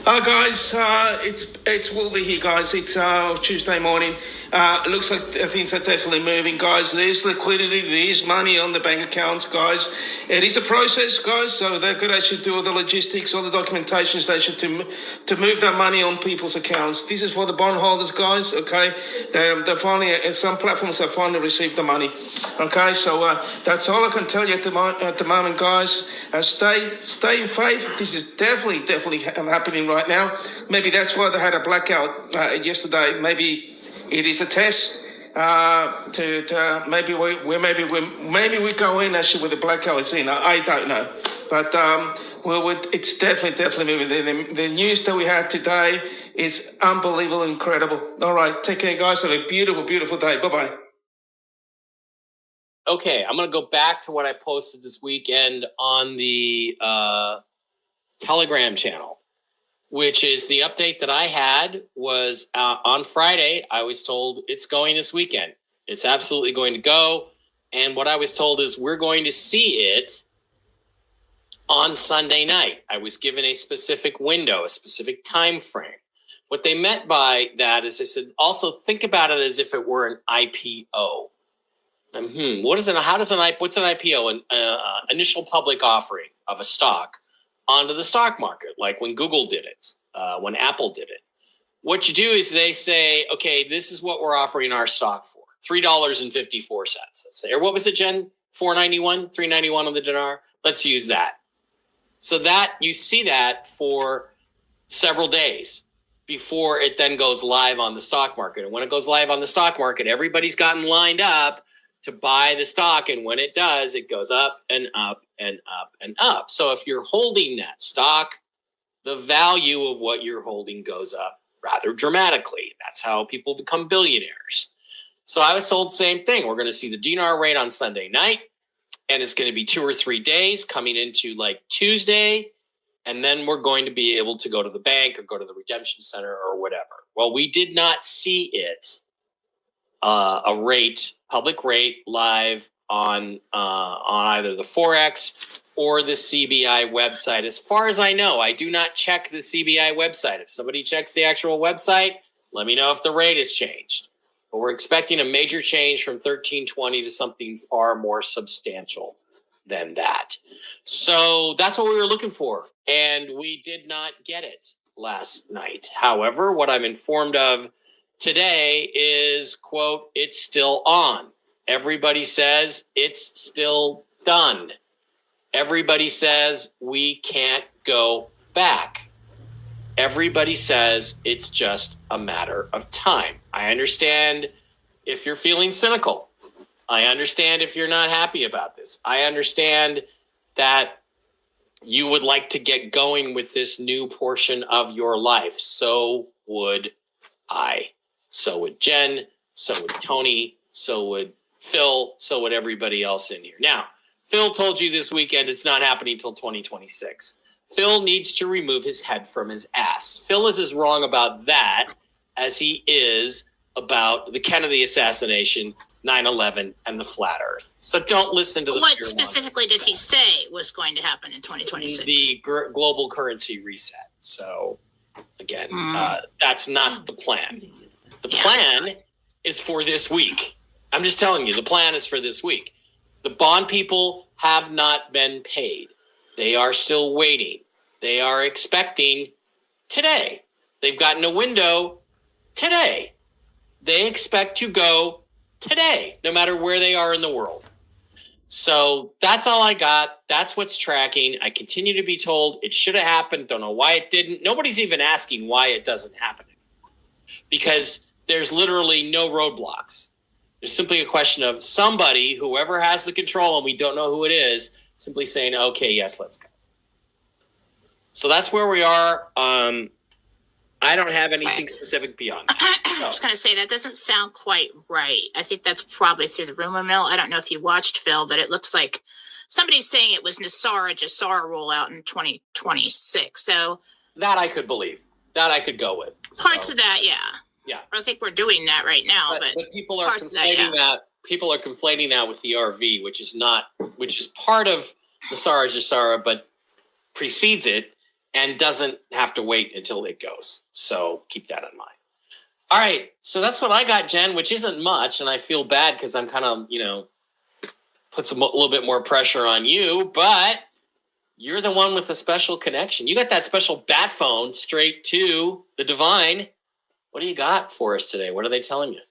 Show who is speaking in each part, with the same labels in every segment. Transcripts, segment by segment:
Speaker 1: Guys, it's Wolverine here, guys. It's Tuesday morning. It looks like things are definitely moving, guys. There's liquidity, there's money on the bank accounts, guys. It is a process, guys. So they've got to actually do all the logistics, all the documentations they should to move that money on people's accounts. This is for the bondholders, guys. Okay, they're finally some platforms have finally received the money. Okay, so that's all I can tell you at the moment, guys. Stay in faith. This is definitely happening right now. Maybe that's why they had a blackout yesterday. Maybe it is a test. Maybe we go in actually with the blackout. It's in. I don't know, but it's definitely moving. The news that we had today is unbelievable, incredible. All right, take care, guys. Have a beautiful day. Bye bye.
Speaker 2: Okay, I'm going to go back to what I posted this weekend on the Telegram channel, which is the update that I had was on Friday. I was told it's going this weekend. It's absolutely going to go. And what I was told is we're going to see it on Sunday night. I was given a specific window, a specific time frame. What they meant by that is they said, also think about it as if it were an IPO. What's an IPO? An initial public offering of a stock onto the stock market, like when Google did it, when Apple did it. What you do is they say, okay, this is what we're offering our stock for, $3.54, let's say. Or what was it, Jen? $4.91, $3.91 on the Dinar? Let's use that. So that you see that for several days before it then goes live on the stock market. And when it goes live on the stock market, everybody's gotten lined up to buy the stock, and when it does, it goes up and up and up and up. So if you're holding that stock, the value of what you're holding goes up rather dramatically. That's how people become billionaires. So I was told the same thing. We're going to see the Dinar rate on Sunday night, and it's going to be 2 or 3 days coming into like Tuesday, and then we're going to be able to go to the bank or go to the redemption center or whatever. Well, we did not see it. Public rate live on either the Forex or the CBI website. As far as I know, I do not check the CBI website. If somebody checks the actual website, let me know if the rate has changed. But we're expecting a major change from 1320 to something far more substantial than that. So that's what we were looking for, and we did not get it last night. However, what I'm informed of today is, quote, it's still on. Everybody says it's still done. Everybody says we can't go back. Everybody says it's just a matter of time. I understand if you're feeling cynical. I understand if you're not happy about this. I understand that you would like to get going with this new portion of your life. So would I. So would Jen, so would Tony, so would Phil, so would everybody else in here. Now, Phil told you this weekend it's not happening until 2026. Phil needs to remove his head from his ass. Phil is as wrong about that as he is about the Kennedy assassination, 9/11, and the flat earth. So don't listen to the
Speaker 3: What specifically did he say was going to happen in 2026?
Speaker 2: The global currency reset. So, again, that's not the plan. The plan is for this week. I'm just telling you, the plan is for this week. The bond people have not been paid. They are still waiting. They are expecting today. They've gotten a window today. They expect to go today, no matter where they are in the world. So that's all I got. That's what's tracking. I continue to be told it should have happened. Don't know why it didn't. Nobody's even asking why it doesn't happen. Because there's literally no roadblocks. There's simply a question of somebody, whoever has the control, and we don't know who it is, simply saying, okay, yes, let's go. So that's where we are. I don't have anything specific beyond that.
Speaker 3: I was going to say, that doesn't sound quite right. I think that's probably through the rumor mill. I don't know if you watched, Phil, but it looks like somebody's saying it was Jasara rollout in 2026. So
Speaker 2: that I could believe. That I could go with.
Speaker 3: Parts of that, yeah.
Speaker 2: Yeah.
Speaker 3: I don't think we're doing that right now,
Speaker 2: but people are conflating that. People are conflating that with the RV, which is part of the Jasara, but precedes it. and doesn't have to wait until it goes. So keep that in mind. All right, so that's what I got, Jen, which isn't much, and I feel bad because I'm kind of, puts a little bit more pressure on you, but you're the one with the special connection. You got that special bat phone straight to the divine. What do you got for us today? What are they telling you?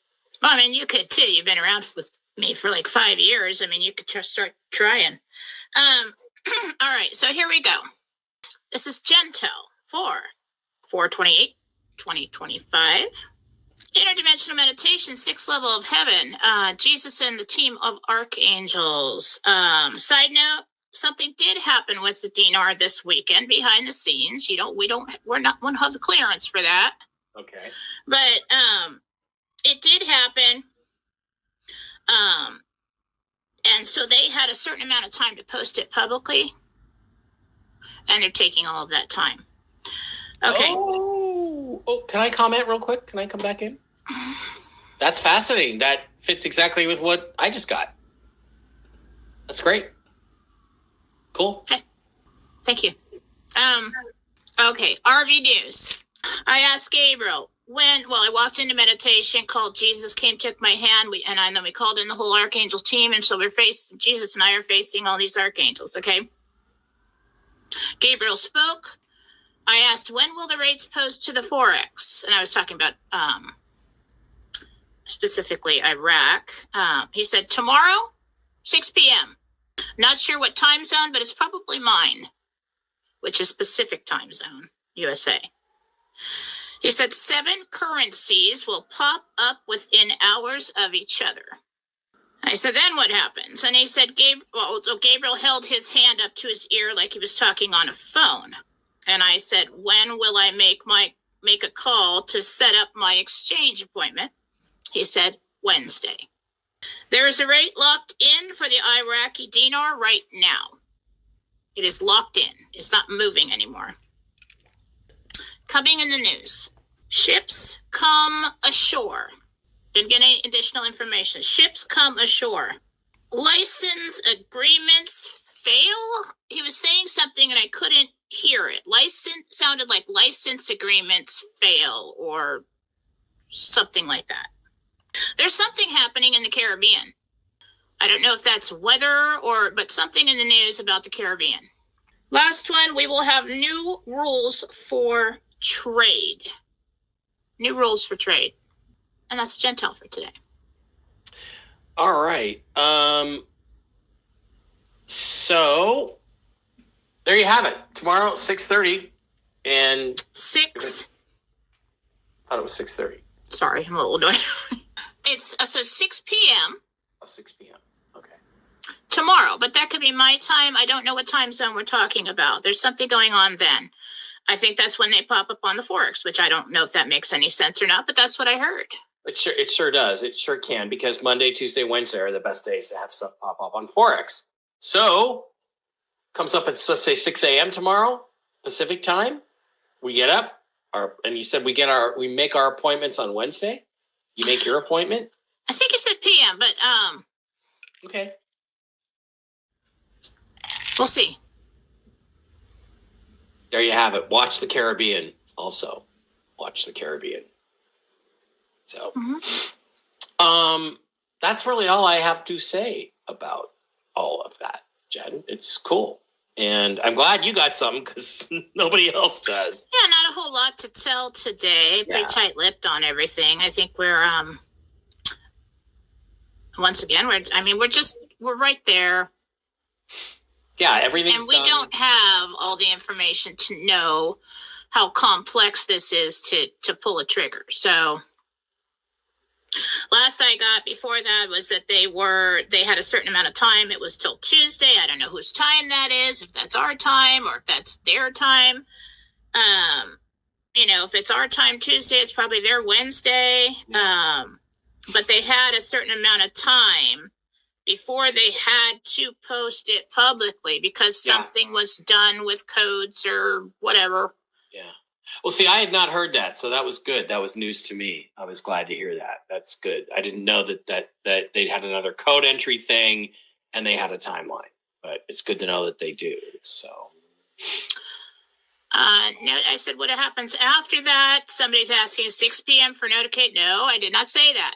Speaker 3: Well, I mean, you could too. You've been around with me for like 5 years. I mean, you could just start trying. All right, so here we go. This is Jentel for 4/28/2025. Interdimensional meditation, 6th level of heaven. Jesus and the team of archangels. Side note: something did happen with the Dinar this weekend behind the scenes. We're not one have the clearance for that.
Speaker 2: Okay.
Speaker 3: But it did happen. And so they had a certain amount of time to post it publicly, and they're taking all of that time. Okay.
Speaker 2: Oh, can I comment real quick? Can I come back in? That's fascinating. That fits exactly with what I just got. That's great. Cool.
Speaker 3: Okay. Thank you. Okay, RV news. I asked Gabriel I walked into meditation, called Jesus, came, took my hand, and then we called in the whole archangel team, and so Jesus and I are facing all these archangels, okay? Gabriel spoke. I asked, when will the rates post to the Forex? And I was talking about specifically Iraq. He said, tomorrow, 6 p.m. Not sure what time zone, but it's probably mine, which is Pacific time zone, USA. He said 7 currencies will pop up within hours of each other. I said, then what happens? And he said, Gabriel held his hand up to his ear like he was talking on a phone. And I said, when will I make a call to set up my exchange appointment? He said, Wednesday. There is a rate locked in for the Iraqi dinar right now. It is locked in. It's not moving anymore. Coming in the news. Ships come ashore. Didn't get any additional information. Ships come ashore. License agreements fail? He was saying something and I couldn't hear it. Sounded like license agreements fail or something like that. There's something happening in the Caribbean. I don't know if that's weather but something in the news about the Caribbean. Last one, we will have new rules for trade. New rules for trade. And that's Jentel for today.
Speaker 2: All right. So there you have it. Tomorrow, 6:30. And
Speaker 3: 6.
Speaker 2: I thought it was 6:30.
Speaker 3: Sorry, I'm a little annoyed. It's 6 p.m.
Speaker 2: Oh, 6 p.m. Okay.
Speaker 3: Tomorrow, but that could be my time. I don't know what time zone we're talking about. There's something going on then. I think that's when they pop up on the Forex, which I don't know if that makes any sense or not, but that's what I heard.
Speaker 2: It sure does. It sure can, because Monday, Tuesday, Wednesday are the best days to have stuff pop up on Forex. So comes up at, let's say, 6 a.m. tomorrow, Pacific time. We get up, and you said we make our appointments on Wednesday. You make your appointment?
Speaker 3: I think you said PM, but
Speaker 2: okay.
Speaker 3: We'll see.
Speaker 2: There you have it. Watch the Caribbean. Also, watch the Caribbean. So, that's really all I have to say about all of that, Jen. It's cool. And I'm glad you got something because nobody else does.
Speaker 3: Yeah, not a whole lot to tell today. Pretty tight-lipped on everything. I think we're once again, we're right there.
Speaker 2: Yeah, everything's
Speaker 3: and we
Speaker 2: done.
Speaker 3: Don't have all the information to know how complex this is to pull a trigger. So last I got before that was that they had a certain amount of time. It was till Tuesday. I don't know whose time that is, if that's our time or if that's their time. If it's our time Tuesday, it's probably their Wednesday.
Speaker 2: Yeah.
Speaker 3: But they had a certain amount of time before they had to post it publicly because something was done with codes or whatever.
Speaker 2: Yeah. Well, see, I had not heard that, so that was good. That was news to me. I was glad to hear that. That's good. I didn't know that they had another code entry thing and they had a timeline, but it's good to know that they do. So,
Speaker 3: Note, I said, what happens after that? Somebody's asking 6 p.m. for notification. No, I did not say that.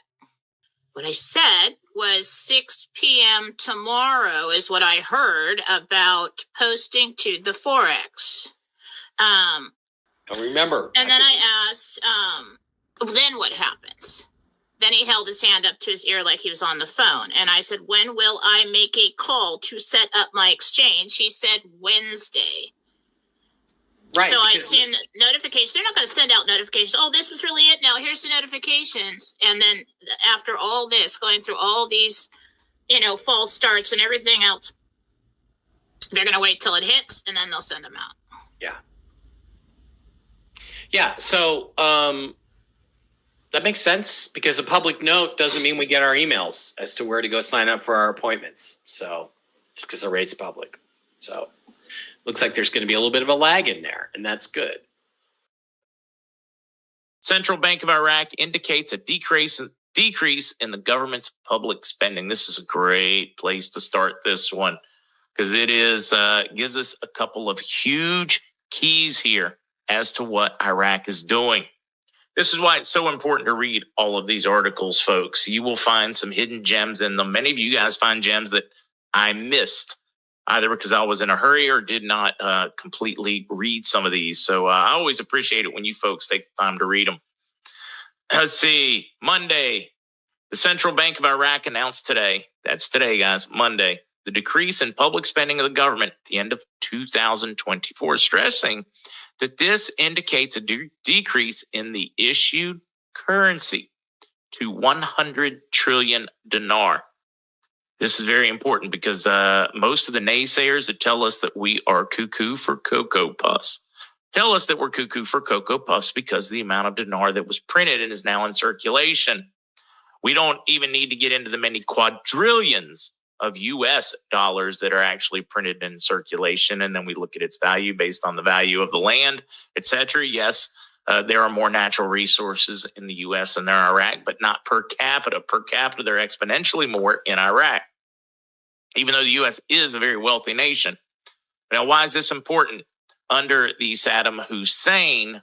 Speaker 3: What I said was 6 p.m. tomorrow is what I heard about posting to the Forex.
Speaker 2: I remember.
Speaker 3: And then I asked, then what happens? Then he held his hand up to his ear like he was on the phone. And I said, when will I make a call to set up my exchange? He said, Wednesday.
Speaker 2: Right.
Speaker 3: So I seen notifications. They're not going to send out notifications. Oh, this is really it now. Here's the notifications. And then after all this, going through all these, false starts and everything else, they're going to wait till it hits and then they'll send them out.
Speaker 2: Yeah. Yeah. So that makes sense, because a public note doesn't mean we get our emails as to where to go sign up for our appointments. So just because the rate's public. So looks like there's going to be a little bit of a lag in there, and that's good. Central Bank of Iraq indicates a decrease in the government's public spending. This is a great place to start this one, because it is gives us a couple of huge keys here as to what Iraq is doing. This is why it's so important to read all of these articles, folks. You will find some hidden gems in them. Many of you guys find gems that I missed, either because I was in a hurry or did not completely read some of these. So I always appreciate it when you folks take the time to read them. Let's see. Monday, the Central Bank of Iraq announced today, that's today, guys, Monday, the decrease in public spending of the government at the end of 2024, stressing that this indicates a decrease in the issued currency to 100 trillion dinar. This is very important because most of the naysayers that tell us that we are cuckoo for Cocoa Puffs tell us that we're cuckoo for Cocoa Puffs because of the amount of dinar that was printed and is now in circulation. We don't even need to get into the many quadrillions of US dollars that are actually printed in circulation. And then we look at its value based on the value of the land, etc. Yes, there are more natural resources in the US than there are in Iraq, but not per capita. Per capita, they're exponentially more in Iraq, even though the US is a very wealthy nation. Now, why is this important? Under the Saddam Hussein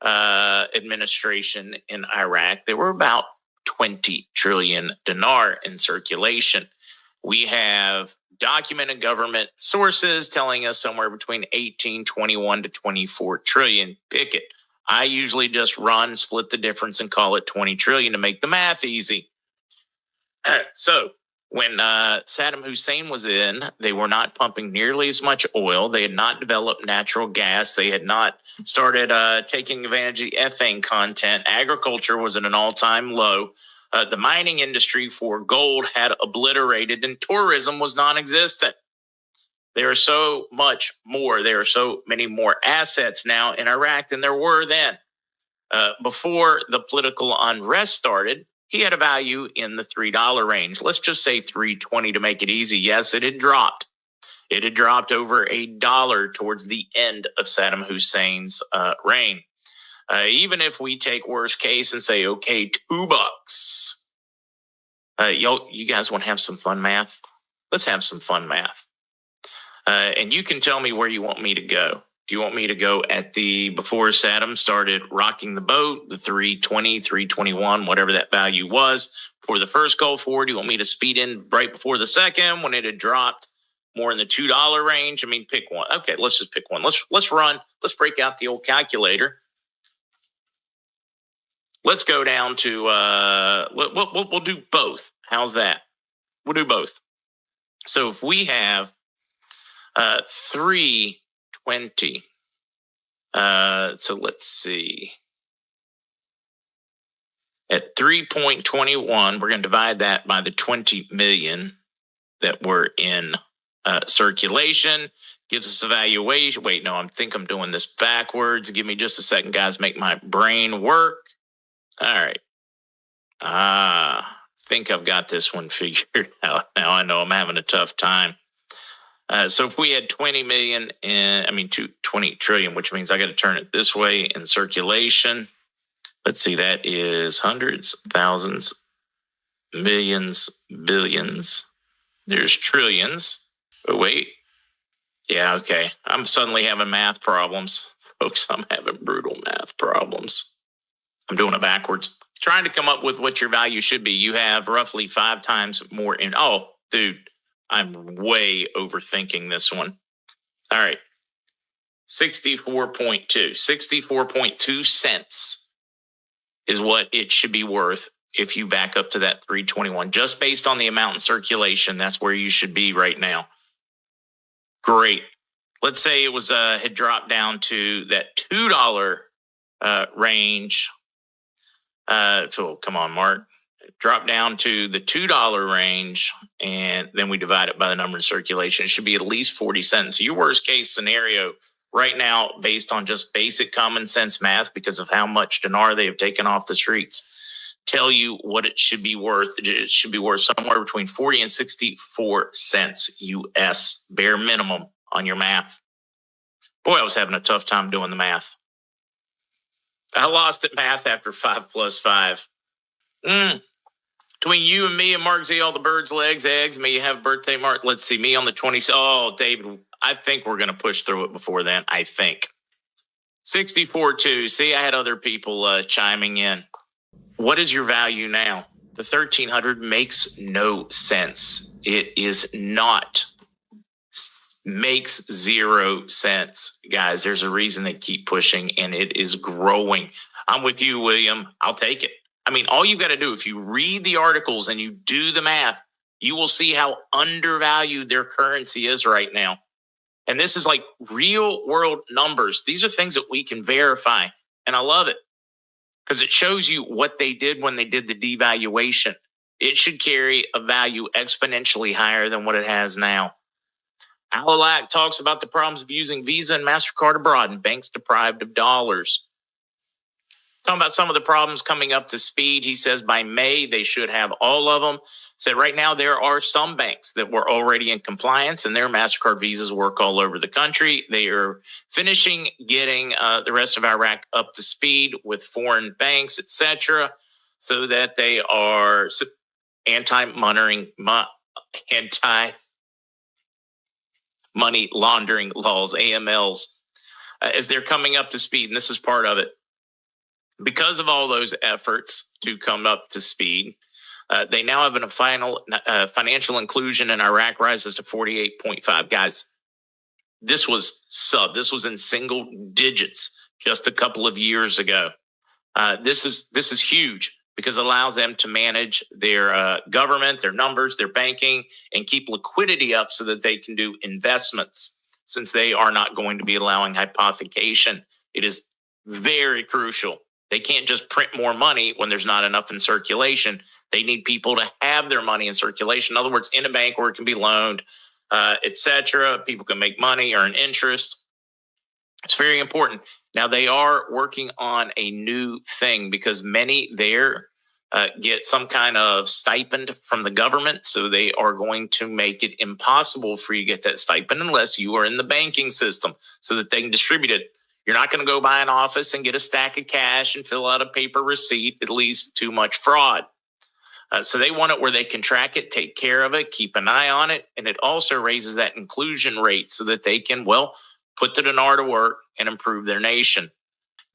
Speaker 2: administration in Iraq, there were about 20 trillion dinar in circulation. We have documented government sources telling us somewhere between 18, 21 to 24 trillion. Pick it. I usually just split the difference and call it 20 trillion to make the math easy. So when Saddam Hussein was in, they were not pumping nearly as much oil. They had not developed natural gas. They had not started taking advantage of the ethane content. Agriculture was at an all-time low. The mining industry for gold had obliterated, and tourism was non-existent. There are so much more. There are so many more assets now in Iraq than there were then. Before the political unrest started, he had a value in the $3 range. Let's just say $3.20 to make it easy. Yes, it had dropped. It had dropped over $1 towards the end of Saddam Hussein's reign. Even if we take worst case and say, okay, $2. You guys want to have some fun math? Let's have some fun math. And you can tell me where you want me to go. Do you want me to go at before Saddam started rocking the boat, the 320, 321, whatever that value was for the first Gulf War? Do you want me to speed in right before the second when it had dropped more in the $2 range? I mean, pick one. Okay, let's just pick one. Let's run. Let's break out the old calculator. Let's go down to, we'll do both. How's that? We'll do both. So if we have 320, so let's see. At 3.21, we're going to divide that by the 20 million that were in circulation. Gives us a valuation. Wait, no, I think I'm doing this backwards. Give me just a second, guys. Make my brain work. All right. Think I've got this one figured out. Now I know I'm having a tough time. So if we had 20 million, 20 trillion, which means I got to turn it this way in circulation. Let's see, that is hundreds, thousands, millions, billions. There's trillions. Oh, wait. Yeah, okay. I'm suddenly having math problems. Folks, I'm having brutal math problems. I'm doing it backwards. Trying to come up with what your value should be. You have roughly 5 times more in. Oh, dude, I'm way overthinking this one. All right. 64.2. 64.2 cents is what it should be worth if you back up to that 321. Just based on the amount in circulation, that's where you should be right now. Great. Let's say it was had dropped down to that $2 range. So come on, Mark. Drop down to the $2 range, and then we divide it by the number in circulation. It should be at least 40 cents. Your worst case scenario right now, based on just basic common sense math, because of how much dinar they have taken off the streets, tell you what it should be worth. It should be worth somewhere between 40 and 64 cents US, bare minimum on your math. Boy, I was having a tough time doing the math. I lost at math after 5 plus 5. Between you and me and MarkZ, all the birds, legs, eggs, may you have a birthday, Mark. Let's see, me on the 20th. Oh, David, I think we're going to push through it before then. I think. 64.2. See, I had other people chiming in. What is your value now? The 1300 makes no sense. It is not. Makes 0 sense. Guys, there's a reason they keep pushing, and it is growing. I'm with you, William. I'll take it. I mean, all you've got to do, if you read the articles and you do the math, you will see how undervalued their currency is right now. And this is like real world numbers. These are things that we can verify. And I love it because it shows you what they did when they did the devaluation. It should carry a value exponentially higher than what it has now. Alalac talks about the problems of using Visa and MasterCard abroad and banks deprived of dollars. Talking about some of the problems coming up to speed. He says by May, they should have all of them. Said right now, there are some banks that were already in compliance and their MasterCard Visas work all over the country. They are finishing getting the rest of Iraq up to speed with foreign banks, etc., so that they are anti-money laundering laws, AMLs, as they're coming up to speed. And this is part of it. Because of all those efforts to come up to speed, they now have a final financial inclusion in Iraq rises to 48.5. Guys, this was in single digits just a couple of years ago. This is huge because it allows them to manage their government, their numbers, their banking, and keep liquidity up so that they can do investments, since they are not going to be allowing hypothecation. It is very crucial. They can't just print more money when there's not enough in circulation. They need people to have their money in circulation. In other words, in a bank where it can be loaned, etc. People can make money, earn interest. It's very important. Now, they are working on a new thing because many there get some kind of stipend from the government. So they are going to make it impossible for you to get that stipend unless you are in the banking system so that they can distribute it. You're not going to go buy an office and get a stack of cash and fill out a paper receipt. It leads to too much fraud. So they want it where they can track it, take care of it, keep an eye on it. And it also raises that inclusion rate so that they can, put the dinar to work and improve their nation.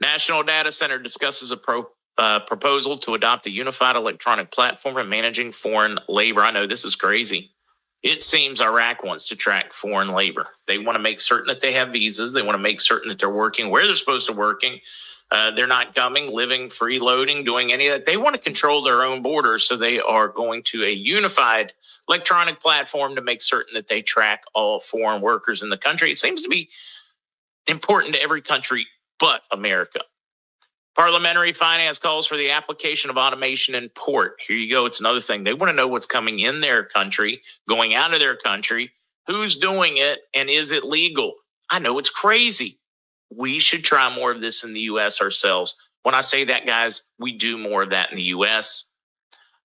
Speaker 2: National Data Center discusses a proposal to adopt a unified electronic platform for managing foreign labor. I know this is crazy. It seems Iraq wants to track foreign labor. They want to make certain that they have visas. They want to make certain that they're working where they're supposed to working. They're not coming, living, freeloading, doing any of that. They want to control their own borders. So they are going to a unified electronic platform to make certain that they track all foreign workers in the country. It seems to be important to every country but America. Parliamentary finance calls for the application of automation in port. Here you go. It's another thing. They want to know what's coming in their country, going out of their country, who's doing it, and is it legal? I know it's crazy. We should try more of this in the U.S. ourselves. When I say that, guys, we do more of that in the U.S.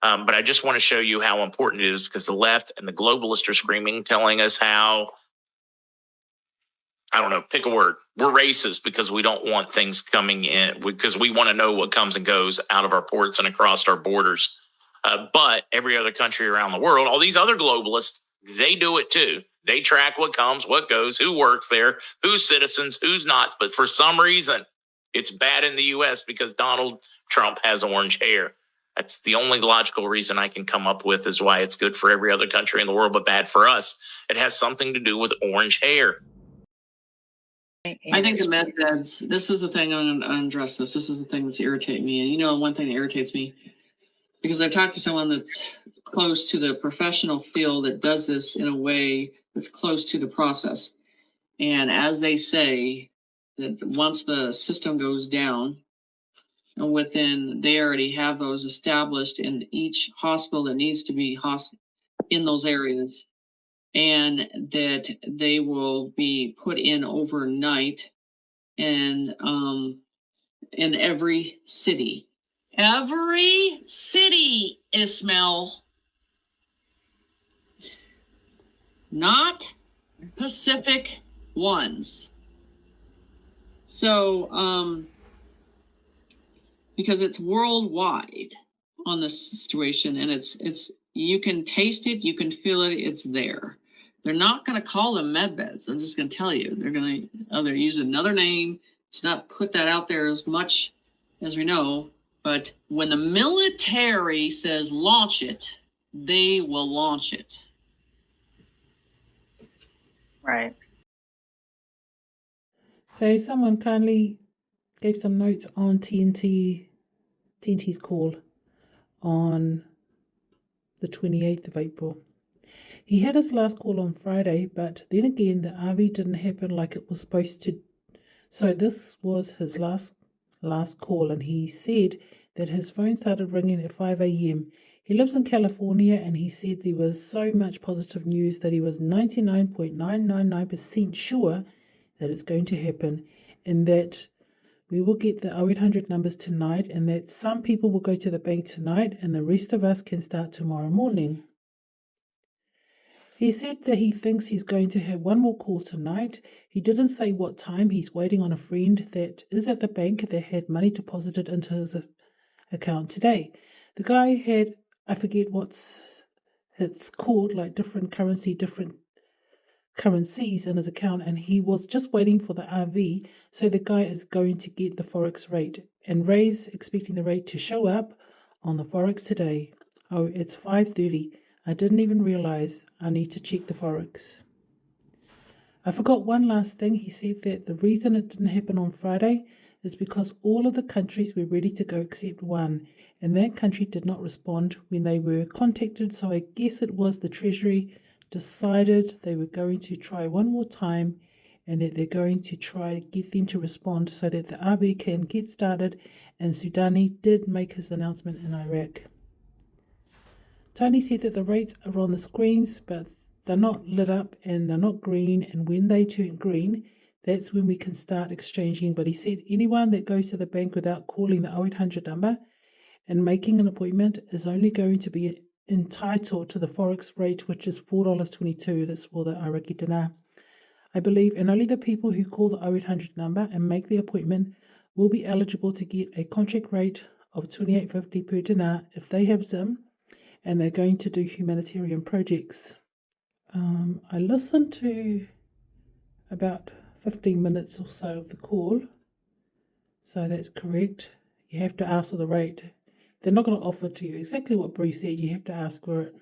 Speaker 2: But I just want to show you how important it is because the left and the globalists are screaming, telling us how, I don't know, pick a word. We're racist because we don't want things coming in, because we want to know what comes and goes out of our ports and across our borders. But every other country around the world, all these other globalists, they do it too. They track what comes, what goes, who works there, who's citizens, who's not. But for some reason, it's bad in the U.S. because Donald Trump has orange hair. That's the only logical reason I can come up with is why it's good for every other country in the world, but bad for us. It has something to do with orange hair.
Speaker 4: I think the med beds, this is the thing, I'm going to address this. This is the thing that's irritating me. And you know, one thing that irritates me, because I've talked to someone that's close to the professional field that does this in a way that's close to the process. And as they say, that once the system goes down, and within, they already have those established in each hospital that needs to be in those areas, and that they will be put in overnight and in every city. Every city, Ismail. Not Pacific ones. So, because it's worldwide on this situation, and it's you can taste it, you can feel it, it's there. They're not going to call them med beds. I'm just going to tell you, they're going to either use another name to not put that out there as much as we know. But when the military says launch it, they will launch it.
Speaker 3: Right.
Speaker 5: So someone kindly gave some notes on TNT's call on the 28th of April. He had his last call on Friday, but then again, the RV didn't happen like it was supposed to. So this was his last call, and he said that his phone started ringing at 5 a.m. He lives in California, and he said there was so much positive news that he was 99.999% sure that it's going to happen, and that we will get the 0800 numbers tonight, and that some people will go to the bank tonight, and the rest of us can start tomorrow morning. He said that he thinks he's going to have one more call tonight. He didn't say what time. He's waiting on a friend that is at the bank that had money deposited into his account today. The guy had, I forget it's called, like different currencies in his account, and he was just waiting for the RV. So the guy is going to get the Forex rate, and Ray's expecting the rate to show up on the Forex today. Oh, it's 5:30. I didn't even realize I need to check the Forex. I forgot one last thing. He said that the reason it didn't happen on Friday is because all of the countries were ready to go except one, and that country did not respond when they were contacted. So I guess it was the Treasury decided they were going to try one more time, and that they're going to try to get them to respond so that the RB can get started. And Sudani did make his announcement in Iraq. Tony said that the rates are on the screens, but they're not lit up and they're not green, and when they turn green, that's when we can start exchanging. But he said anyone that goes to the bank without calling the 0800 number and making an appointment is only going to be entitled to the Forex rate, which is $4.22. That's for the Iraqi dinar, I believe, and only the people who call the 0800 number and make the appointment will be eligible to get a contract rate of $28.50 per dinar if they have Zim and they're going to do humanitarian projects. I listened to about 15 minutes or so of the call, so that's correct. You have to ask for the rate. They're not going to offer to you exactly what Bruce said. You have to ask for it.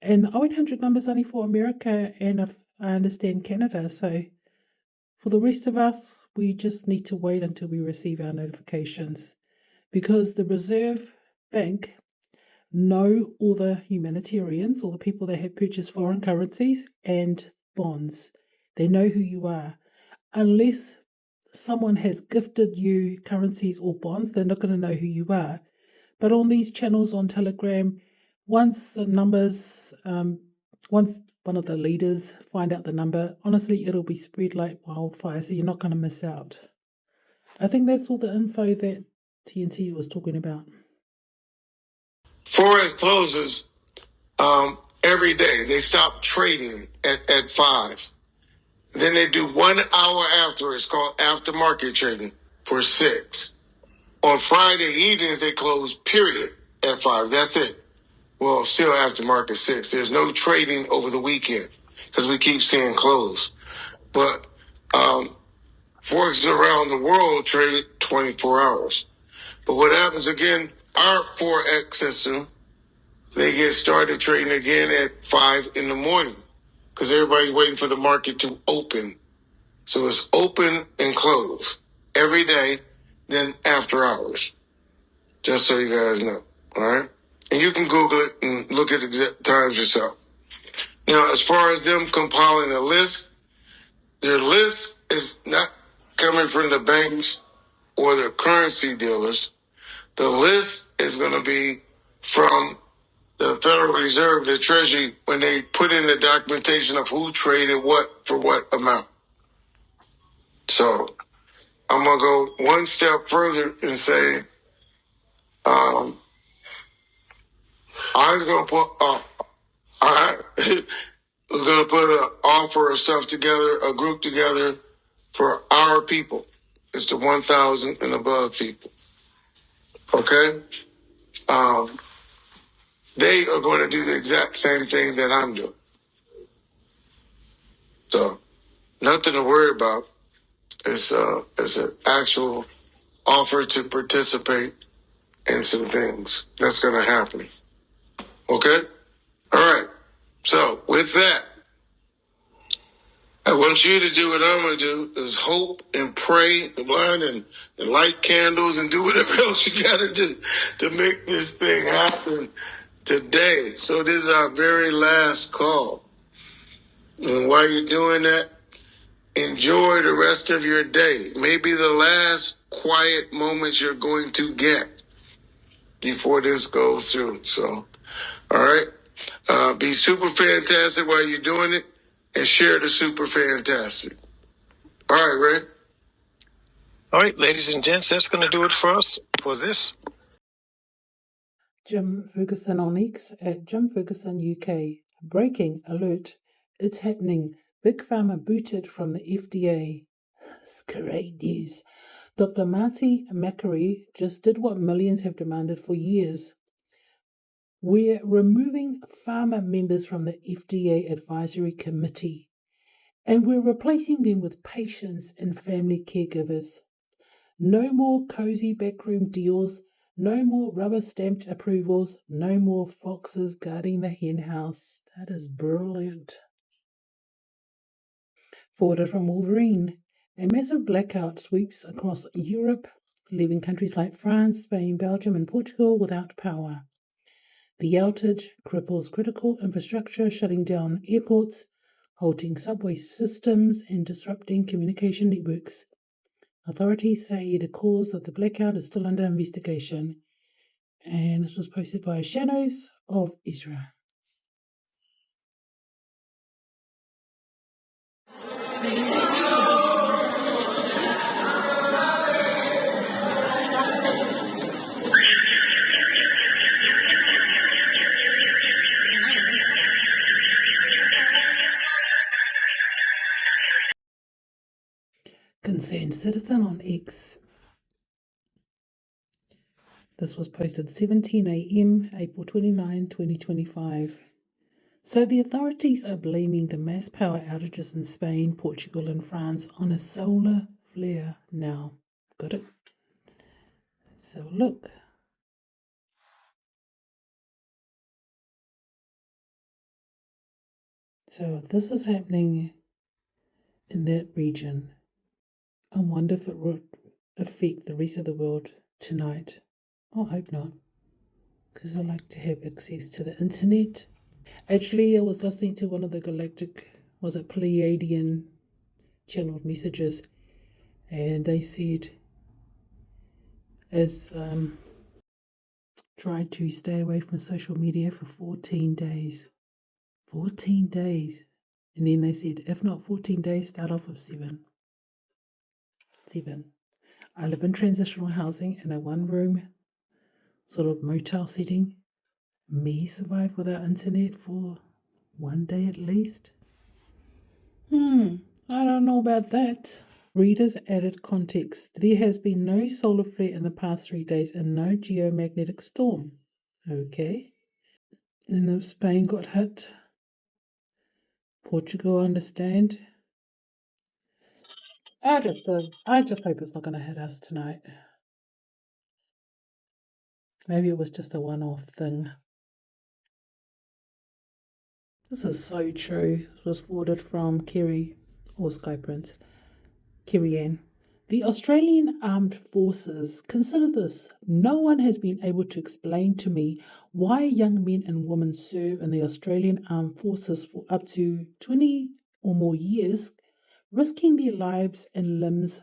Speaker 5: And the 0800 number is only for America and I understand Canada. So for the rest of us, we just need to wait until we receive our notifications, because the Reserve Bank know all the humanitarians, all the people that have purchased foreign currencies and bonds. They know who you are. Unless someone has gifted you currencies or bonds, they're not going to know who you are. But on these channels on Telegram, once the numbers, once one of the leaders find out the number, honestly, it'll be spread like wildfire, so you're not going to miss out. I think that's all the info that TNT was talking about.
Speaker 6: Forex closes every day. They stop trading at 5. Then they do 1 hour after. It's called aftermarket trading for 6. On Friday evenings, they close, period, at 5. That's it. Well, still aftermarket 6. There's no trading over the weekend. because we keep seeing close. But Forex around the world trade 24 hours. But what happens again, our Forex system, they get started trading again at 5 in the morning because everybody's waiting for the market to open. So it's open and close every day, then after hours, just so you guys know. All right. And you can Google it and look at exact times yourself. Now, as far as them compiling a list, their list is not coming from the banks or the currency dealers. The list is going to be from the Federal Reserve, the Treasury, when they put in the documentation of who traded what for what amount. So I'm going to go one step further and say, I was going to put, I was going to put an offer of stuff together, a group together for our people. It's the 1,000 and above people. Okay? They are going to do the exact same thing that I'm doing. So nothing to worry about. It's an actual offer to participate in some things that's going to happen. Okay? All right. So with that, I want you to do what I'm going to do is hope and pray and blind and light candles and do whatever else you got to do to make this thing happen today. So this is our very last call. And while you're doing that, enjoy the rest of your day. Maybe the last quiet moments you're going to get before this goes through. So, all right. Be super fantastic while you're doing it and share the super fantastic. All right, Ray.
Speaker 7: All right, ladies and gents, that's going to do it for us for this.
Speaker 5: Jim Ferguson on X at Jim Ferguson UK. Breaking alert. It's happening. Big Pharma booted from the FDA. That's great news. Dr. Marty Makary just did what millions have demanded for years. We're removing Pharma members from the FDA Advisory Committee, and we're replacing them with patients and family caregivers. No more cozy backroom deals, no more rubber-stamped approvals, no more foxes guarding the henhouse. That is brilliant. Forwarded from Wolverine. A massive blackout sweeps across Europe, leaving countries like France, Spain, Belgium, and Portugal without power. The outage cripples critical infrastructure, shutting down airports, halting subway systems, and disrupting communication networks. Authorities say the cause of the blackout is still under investigation. And this was posted by Shadows of Israel. Concerned citizen on X. This was posted 17 a.m. April 29, 2025. So the authorities are blaming the mass power outages in Spain, Portugal, and France on a solar flare now. Got it? So look. So this is happening in that region. I wonder if it would affect the rest of the world tonight. I hope not, because I like to have access to the internet. Actually, I was listening to one of the galactic, Pleiadian channeled messages, and they said, as try to stay away from social media for 14 days. 14 days. And then they said, if not 14 days, start off with 7. 7. I live in transitional housing in a one-room sort of motel setting. Me survive without internet for 1 day at least? I don't know about that. Readers added context. There has been no solar flare in the past 3 days and no geomagnetic storm. Okay. And then Spain got hit. Portugal, understand? I just hope it's not going to hit us tonight. Maybe it was just a one-off thing. This is so true. It was forwarded from Kerri, or Skye Prince, Kerri-Ann. The Australian Armed Forces, consider this, no one has been able to explain to me why young men and women serve in the Australian Armed Forces for up to 20 or more years, risking their lives and limbs,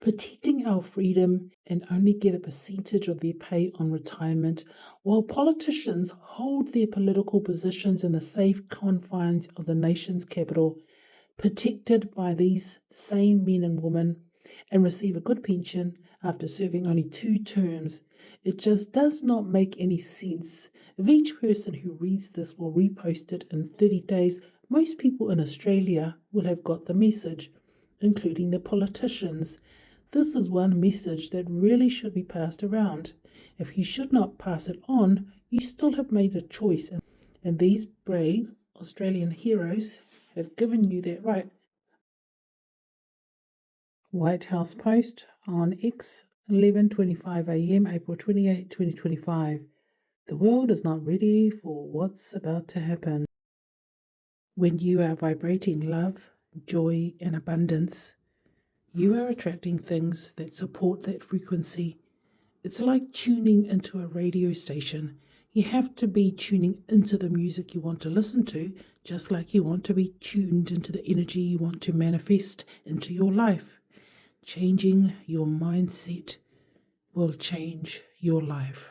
Speaker 5: protecting our freedom, and only get a percentage of their pay on retirement, while politicians hold their political positions in the safe confines of the nation's capital, protected by these same men and women, and receive a good pension after serving only 2 terms. It just does not make any sense. If each person who reads this will repost it in 30 days, most people in Australia will have got the message, including the politicians. This is one message that really should be passed around. If you should not pass it on, you still have made a choice, and these brave Australian heroes have given you that right. White House Post on X, 11:25 a.m., April 28, 2025. The world is not ready for what's about to happen. When you are vibrating love, joy, and abundance, you are attracting things that support that frequency. It's like tuning into a radio station. You have to be tuning into the music you want to listen to, just like you want to be tuned into the energy you want to manifest into your life. Changing your mindset will change your life.